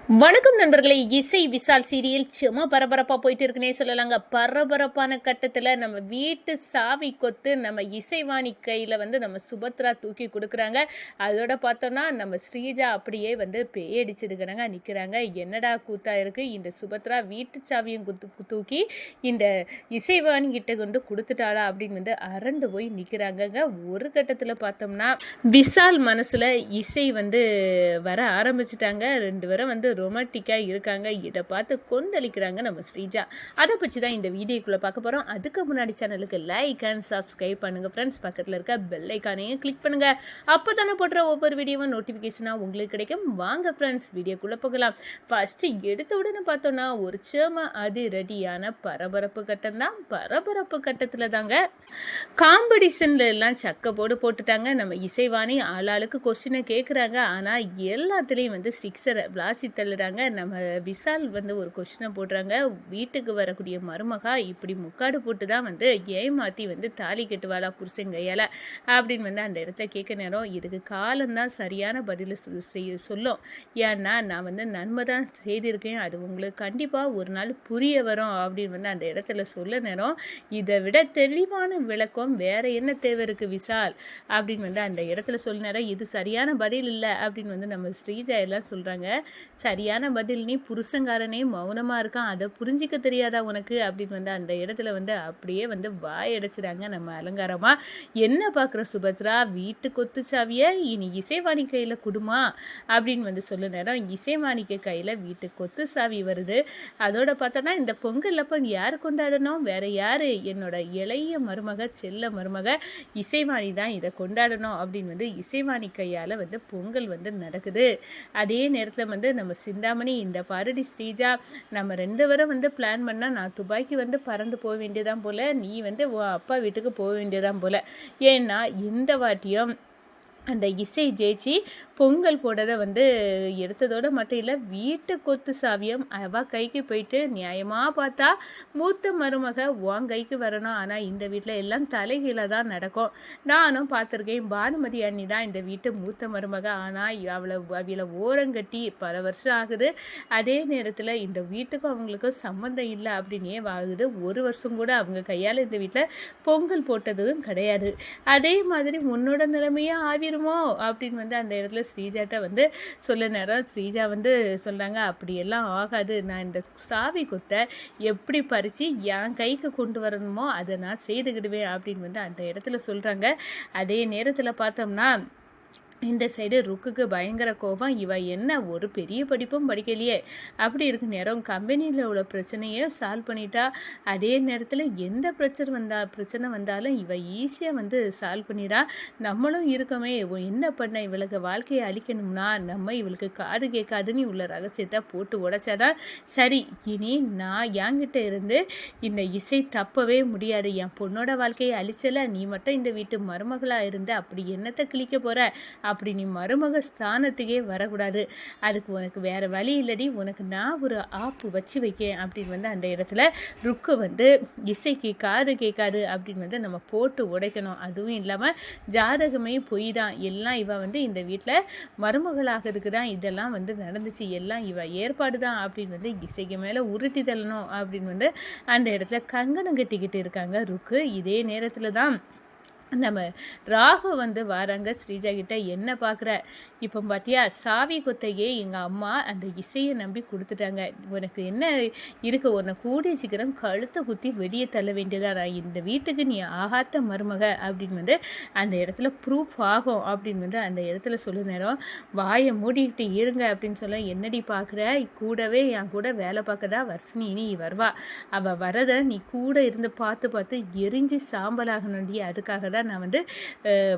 வணக்கம் நண்பர்களே. இசை விசால் சீரியல் சும்மா பரபரப்பாக போயிட்டு இருக்குன்னே சொல்லலாங்க. பரபரப்பான கட்டத்தில் நம்ம வீட்டு சாவி கொத்து நம்ம இசைவாணி கையில் நம்ம சுபத்ரா தூக்கி கொடுக்குறாங்க. அதோட பார்த்தோன்னா நம்ம ஸ்ரீஜா அப்படியே பேயடிச்சிருக்கிறாங்க, நிற்கிறாங்க. என்னடா கூத்தா இருக்குது, இந்த சுபத்ரா வீட்டு சாவியும் தூக்கி இந்த இசைவாணி கிட்ட கொண்டு கொடுத்துட்டாளா அப்படின்னு அரண்டு போய் நிற்கிறாங்கங்க. ஒரு கட்டத்தில் பார்த்தோம்னா விசால் மனசில் இசை வர ஆரம்பிச்சிட்டாங்க. ரெண்டு பேரும் ரொமான்டிக்காக இருக்காங்க. இதை பார்த்து கொந்தளிக்கிறாங்க நம்ம ஸ்ரீஜா. அதை பற்றி தான் இந்த வீடியோக்குள்ளே பார்க்க போகிறோம். அதுக்கு முன்னாடி சேனலுக்கு லைக் அண்ட் சப்ஸ்கிரைப் பண்ணுங்கள் ஃப்ரெண்ட்ஸ். பக்கத்தில் இருக்க பெல் ஐக்கானையும் கிளிக் பண்ணுங்கள். அப்போ தானே போடுற ஒவ்வொரு வீடியோவும் நோட்டிஃபிகேஷனாக உங்களுக்கு கிடைக்கும். வாங்க ஃப்ரெண்ட்ஸ், வீடியோக்குள்ளே போகலாம். ஃபஸ்ட்டு எடுத்த உடனே பார்த்தோன்னா ஒரு சேம அதிரடியான பரபரப்பு கட்டம் தான். பரபரப்பு கட்டத்தில் தாங்க காம்படிஷன்ல எல்லாம் சக்க போட்டுட்டாங்க. நம்ம இசைவாணி ஆளாளுக்கு கொஸ்டினை கேட்குறாங்க. ஆனால் எல்லாத்துலேயும் சிக்ஸரை விளாசி தள்ளுறாங்க. நம்ம விசால் ஒரு கொஸ்டினை போடுறாங்க. வீட்டுக்கு வரக்கூடிய மருமகா இப்படி முக்காடு போட்டு தான் ஏமாற்றி தாலி கட்டுவாளா புருஷன் கையால் அப்படின்னு அந்த இடத்த கேட்க நேரம் இதுக்கு காலம்தான் சரியான பதில் சொல்லும். ஏன்னா நான் நன்மை தான் செய்திருக்கேன், அது உங்களுக்கு கண்டிப்பாக ஒரு நாள் புரிய வரும் அப்படின்னு அந்த இடத்துல சொல்ல நேரம் இதை விட தெளிவான விளக்கம் வேற என்ன தேவை இருக்குது விசால் அப்படின்னு அந்த இடத்துல சொல்ல நேரம் இது சரியான பதில் இல்லை அப்படின்னு நம்ம ஸ்ரீஜா எல்லாம் சொல்கிறாங்க. சரியான பதில், நீ புருஷங்காரனே மௌனமாக இருக்கான், அதை புரிஞ்சிக்க தெரியாதா உனக்கு அப்படின்னு அந்த இடத்துல அப்படியே வாயடைச்சிடாங்க நம்ம அலங்காரமாக. என்ன பார்க்குற சுபத்ரா, வீட்டு கொத்து சாவியை இனி இசைவாணி கையில் குடுமா அப்படின்னு சொல்ல நேரம் இசைவாணிக்கு கையில் வீட்டு கொத்து சாவி வருது. அதோட பார்த்தோன்னா இந்த பொங்கல்லப்ப யார் கொண்டாடணும், வேற யார், என்னோட இளைய மருமக செல்ல மருமக இசைவாணி தான் இதை கொண்டாடணும் அப்படின்னு இசைவாணி கையால் பொங்கல் நடக்குது. அதே நேரத்தில் நம்ம சிந்தாமணி இந்த பாரடி ஸ்ரீஜா நம்ம ரெண்டு பேரும் பிளான் பண்ணால் நான் துபாய்க்கு பறந்து போக வேண்டியதான் போல், நீ அப்பா வீட்டுக்கு போக வேண்டியதான் போல். ஏன்னா இந்த வாட்டியும் அந்த இசை ஜெயிச்சு பொங்கல் போடதை எடுத்ததோடு மட்டும் இல்லை, வீட்டு கொத்து சாவியம் அவள் கைக்கு போயிட்டு நியாயமாக பார்த்தா மூத்த மருமக உன் கைக்கு வரணும். ஆனால் இந்த வீட்டில் எல்லாம் தலைகீழ தான் நடக்கும். நானும் பார்த்துருக்கேன். பானுமதி அண்ணி தான் இந்த வீட்டு மூத்த மருமக. ஆனால் அவளை ஓரங்கட்டி பல வருஷம் ஆகுது. அதே நேரத்தில் இந்த வீட்டுக்கும் அவங்களுக்கும் சம்மந்தம் இல்லை அப்படின்னே ஆகுது. ஒரு வருஷம் கூட அவங்க கையால் இந்த வீட்டில் பொங்கல் போட்டதும் கிடையாது. அதே மாதிரி உன்னோட நிலைமையாக ஆவிருமோ அப்படின்னு அந்த இடத்துல ஸ்ரீஜாட்ட சொல்ல நேரம் ஸ்ரீஜா சொல்கிறாங்க, அப்படியெல்லாம் ஆகாது. நான் இந்த சாவி கொத்தை எப்படி பறித்து என் கைக்கு கொண்டு வரணுமோ அதை நான் செய்துக்கிடுவேன் அப்படின்னு அந்த இடத்துல சொல்கிறாங்க. அதே நேரத்தில் பார்த்தோம்னா இந்த சைடு ருக்குக்கு பயங்கர கோபம். இவ என்ன ஒரு பெரிய படிப்பும் படிக்கலையே, அப்படி இருக்கு நேரம் கம்பெனியில் உள்ள பிரச்சனையை சால்வ் பண்ணிட்டா. அதே நேரத்தில் எந்த பிரச்சனை வந்தாலும் இவ ஈஸியாக சால்வ் பண்ணிடா. நம்மளும் இருக்கமே, என்ன பண்ண இவளுக்கு வாழ்க்கையை அழிக்கணும்னா நம்ம இவளுக்கு காது கேட்காதுன்னு உள்ள ரகசியத்தை போட்டு உடைச்சாதான் சரி. இனி நான் என்கிட்ட இருந்து இந்த இசை தப்பவே முடியாது. என் பொண்ணோட வாழ்க்கையை அழிச்சல, நீ மட்டும் இந்த வீட்டு மருமகளாக இருந்து அப்படி என்னத்தை கிழிக்க போகிற, அப்படி நீ மருமக ஸ்தானத்துக்கே வரக்கூடாது. அதுக்கு உனக்கு வேற வழி இல்லடி, உனக்கு நான் ஒரு ஆப்பு வச்சு வைக்கேன் அப்படின்னு அந்த இடத்துல ருக்கு இசைக்கு காது கேட்காது அப்படின்னு நம்ம போட்டு உடைக்கணும். அதுவும் இல்லாமல் ஜாதகமே பொய் தான், எல்லாம் இவ இந்த வீட்டில் மருமகளாகிறதுக்கு தான் இதெல்லாம் நடந்துச்சு, எல்லாம் இவ ஏற்பாடு தான் அப்படின்னு இசைக்கு மேலே உருட்டி தள்ளணும் அப்படின்னு அந்த இடத்துல கங்கணம் கட்டிக்கிட்டு இருக்காங்க ருக்கு. இதே நேரத்தில் தான் நம்ம ராகு வராங்க ஸ்ரீஜா கிட்ட. என்ன பார்க்குற, இப்போ பார்த்தியா சாவி கொத்தையே எங்கள் அம்மா அந்த இசையை நம்பி கொடுத்துட்டாங்க, உனக்கு என்ன இருக்கு, உன்னை கூடிய சீக்கிரம் கழுத்தை குத்தி வெடியை தள்ள வேண்டியதா, நான் இந்த வீட்டுக்கு நீ ஆகாத்த மருமக அப்படின்னு அந்த இடத்துல ப்ரூஃப் ஆகும் அப்படின்னு அந்த இடத்துல சொல்ல நேரம் வாயை மூடிக்கிட்டு இருங்க அப்படின்னு சொல்ல. என்னடி பார்க்குற, கூடவே என் கூட வேலை பார்க்கதா வர்ஷினி நீ வருவா, அவள் வரதை நீ கூட இருந்து பார்த்து எரிஞ்சு சாம்பலாகணுண்டி. அதுக்காக தான் நான்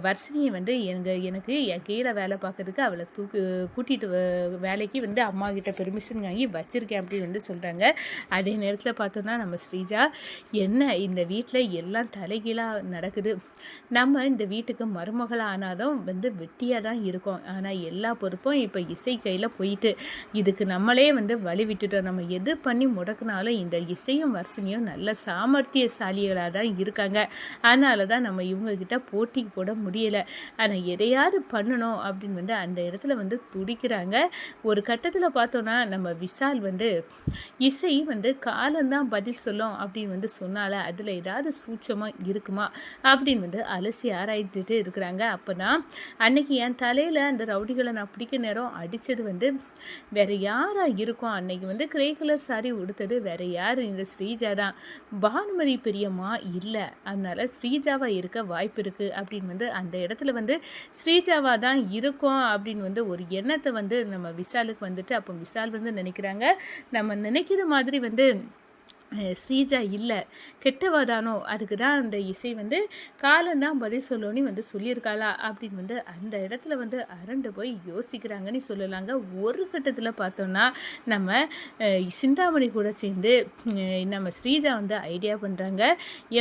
வர்ஷினியை எனக்கு என் கீழே வேலை பார்க்கறதுக்கு அவளை கூட்டிகிட்டு வேலைக்கு அம்மா கிட்ட பெர்மிஷன் வாங்கி வச்சுருக்கேன் அப்படின்னு சொல்கிறாங்க. அதே நேரத்தில் பார்த்தோன்னா நம்ம ஸ்ரீஜா, என்ன இந்த வீட்டில் எல்லாம் தலைகீழாக நடக்குது, நம்ம இந்த வீட்டுக்கு மருமகளாக ஆனாலும் வெட்டியாக தான் இருக்கோம். ஆனால் எல்லா பொறுப்பும் இப்போ இசை கையில் போயிட்டு இதுக்கு நம்மளே வழி விட்டுட்டோம். நம்ம எது பண்ணி முடக்கினாலும் இந்த இசையும் வர்ஷினியும் நல்ல சாமர்த்தியசாலிகளாக தான் இருக்காங்க. அதனால தான் நம்ம இவங்க கிட்ட போட்டிக்கு போட முடியலை. ஆனால் எதையாவது பண்ணணும் அப்படின்னு வந்து அந்த இடத்துல வந்து துடிக்கிறாங்க. ஒரு கட்டத்தில் பார்த்தோன்னா நம்ம விஷால் வந்து இசை வந்து காலம்தான் பதில் சொல்லும் அப்படின்னு வந்து சொன்னால அதில் ஏதாவது சூட்சமாக இருக்குமா அப்படின்னு வந்து அலசி ஆராய்ச்சிட்டு இருக்கிறாங்க. அப்போ தான் அன்னைக்கு என் தலையில் அந்த ரவுடிகளை நான் பிடிக்க நேரம் அடித்தது வந்து வேற யாராக இருக்கும்? அன்னைக்கு வந்து கிரே கலர் சாரி உடுத்தது வேற யார்? இந்த ஸ்ரீஜா தான். பானுமதி பெரியம்மா இல்லை, அதனால ஸ்ரீஜாவாக இருக்க வாய்ப்பு இருக்குது அப்படின்னு வந்து அந்த இடத்துல வந்து ஸ்ரீஜாவாக தான் இருக்கும் அப்படின்னு வந்து ஒரு எண்ணத்தை வந்து நம்ம விஷாலுக்கு வந்துட்டு அப்போ விஷால் வந்து நினைக்கிறாங்க, நம்ம நினைக்கிற மாதிரி வந்து ஸ்ரீஜா இல்லை, கெட்டவாதானோ, அதுக்கு தான் அந்த இசை வந்து காலம்தான் பதில் சொல்லணும்னு வந்து சொல்லியிருக்காளா அப்படின்னு வந்து அந்த இடத்துல வந்து அரண்டு போய் யோசிக்கிறாங்கன்னு சொல்லலாங்க. ஒரு கட்டத்தில் பார்த்தோன்னா நம்ம சிந்தாமணி கூட சேர்ந்து நம்ம ஸ்ரீஜா வந்து ஐடியா பண்ணுறாங்க,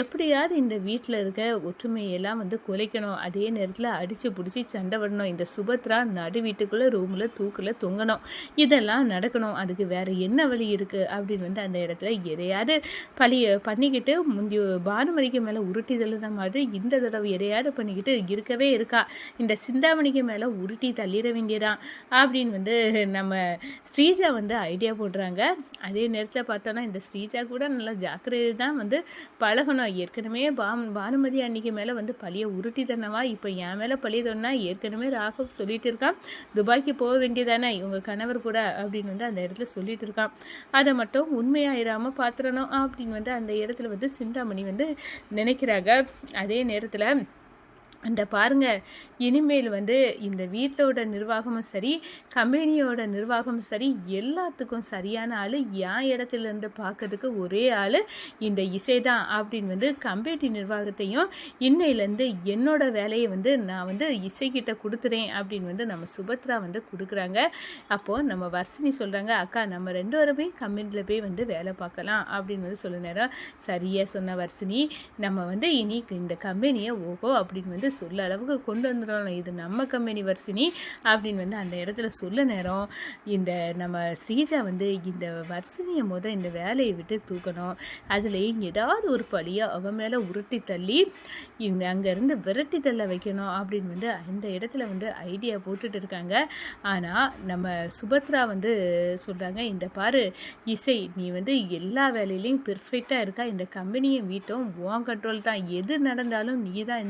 எப்படியாவது இந்த வீட்டில் இருக்க ஒற்றுமையெல்லாம் வந்து குலைக்கணும், அதே நேரத்தில் அடித்து பிடிச்சி சண்டை விடணும், இந்த சுபத்ரா நடு வீட்டுக்குள்ளே ரூமில் தூக்கில் தொங்கணும், இதெல்லாம் நடக்கணும், அதுக்கு வேறு என்ன வழி இருக்குது அப்படின்னு வந்து அந்த இடத்துல எதையாவது பண்ணிக்கிட்டு முந்தைய பானுமதிக்கு மேலே உருட்டி தள்ளுற மாதிரி இந்த தடவை எதையாவது பண்ணிக்கிட்டு இருக்கவே இருக்கா, இந்த சிந்தாமணிக்கு மேலே உருட்டி தள்ளிட வேண்டியதான் அப்படின்னு வந்து நம்ம ஸ்ரீஜா வந்து ஐடியா போடுறாங்க. அதே நேரத்தில் பார்த்தோன்னா இந்த ஸ்ரீஜா கூட நல்லா ஜாக்கிரதை தான் வந்து பழகணும். ஏற்கனவே பானுமதி அன்னைக்கு மேலே வந்து பழியை உருட்டி தன்னவா, இப்போ என் மேலே பழிய தோணுனா ஏற்கனவே ராகவ் சொல்லிட்டு இருக்கான், துபாய்க்கு போக வேண்டியதானே இவங்க கணவர் கூட அப்படின்னு வந்து அந்த இடத்துல சொல்லிட்டு இருக்கான். அதை மட்டும் உண்மையாயிராமல் பார்த்துடணும் அப்படின்னு வந்து அந்த இடத்துல வந்து சிந்தாமணி வந்து நினைக்கிறாங்க. அதே நேரத்தில் அந்த பாருங்க, இனிமேல் வந்து இந்த வீட்டோட நிர்வாகமும் சரி, கம்பெனியோட நிர்வாகமும் சரி, எல்லாத்துக்கும் சரியான ஆள் என் இடத்துலேருந்து பார்க்கறதுக்கு ஒரே ஆள் இந்த இசை தான் அப்படின்னு வந்து கம்பெனி நிர்வாகத்தையும் இன்னையிலேருந்து என்னோட வேலையை வந்து நான் வந்து இசைக்கிட்ட கொடுத்துறேன் அப்படின்னு வந்து நம்ம சுபத்ரா வந்து கொடுக்குறாங்க. அப்போது நம்ம வர்ஷினி சொல்கிறாங்க, அக்கா நம்ம 2 பேருமே கம்பெனியில் போய் வந்து வேலை பார்க்கலாம் அப்படின்னு வந்து சொல்ல நேரம், சரியாக சொன்ன வர்ஷினி, நம்ம வந்து இனி இந்த கம்பெனியை ஓஹோ அப்படின்னு வந்து சொல்ல அளவுக்கு கொண்டு வந்துடணும், இது நம்ம கம்பெனி வர்ஷினி அப்படின்னு வந்து அந்த இடத்துல சொல்ல நேரம் இந்த நம்ம ஸ்ரீஜா வந்து இந்த வர்ஷினியை இந்த வேலையை விட்டு தூக்கணும், அதில் ஏதாவது ஒரு பழியை அவன் மேலே உருட்டி தள்ளி அங்கேருந்து விரட்டி தள்ள வைக்கணும் அப்படின்னு வந்து அந்த இடத்துல வந்து ஐடியா போட்டுட்டு இருக்காங்க. ஆனால் நம்ம சுபத்ரா வந்து சொல்கிறாங்க, இந்த பாரு இசை, நீ வந்து எல்லா வேலையிலையும் பெர்ஃபெக்டாக இருக்கா, இந்த கம்பெனியை வீட்டும் உன் கண்ட்ரோல் தான், எது நடந்தாலும்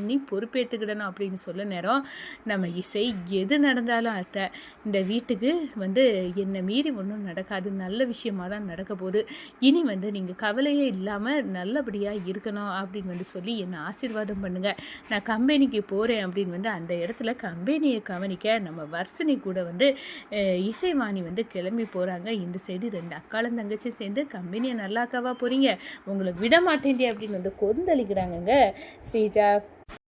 நீ பொறுப்பேற்றுக்கிடணும் அப்படின்னு சொல்ல நேரம் நம்ம இசை, எது நடந்தாலும் அத்தை இந்த வீட்டுக்கு வந்து என்னை மீறி ஒன்றும் நடக்காது, நல்ல விஷயமாக தான் நடக்க போகுது, இனி வந்து நீங்கள் கவலையே இல்லாமல் நல்லபடியாக இருக்கணும் அப்படின்னு வந்து சொல்லி என்னை ஆசீர்வாதம் பண்ணுங்கள், நான் கம்பெனிக்கு போகிறேன் அப்படின்னு வந்து அந்த இடத்துல கம்பெனியை கவனிக்க நம்ம வர்ஷினி கூட வந்து இசைவாணி வந்து கிளம்பி போகிறாங்க. இந்த சைடு 2 அக்காளும் தங்கச்சி சேர்ந்து கம்பெனியை நல்லாக்காவா போகிறீங்க, உங்களை விட மாட்டேன்டி அப்படின்னு வந்து கொந்தளிக்கிறாங்கங்க. ஸ்ரீஜா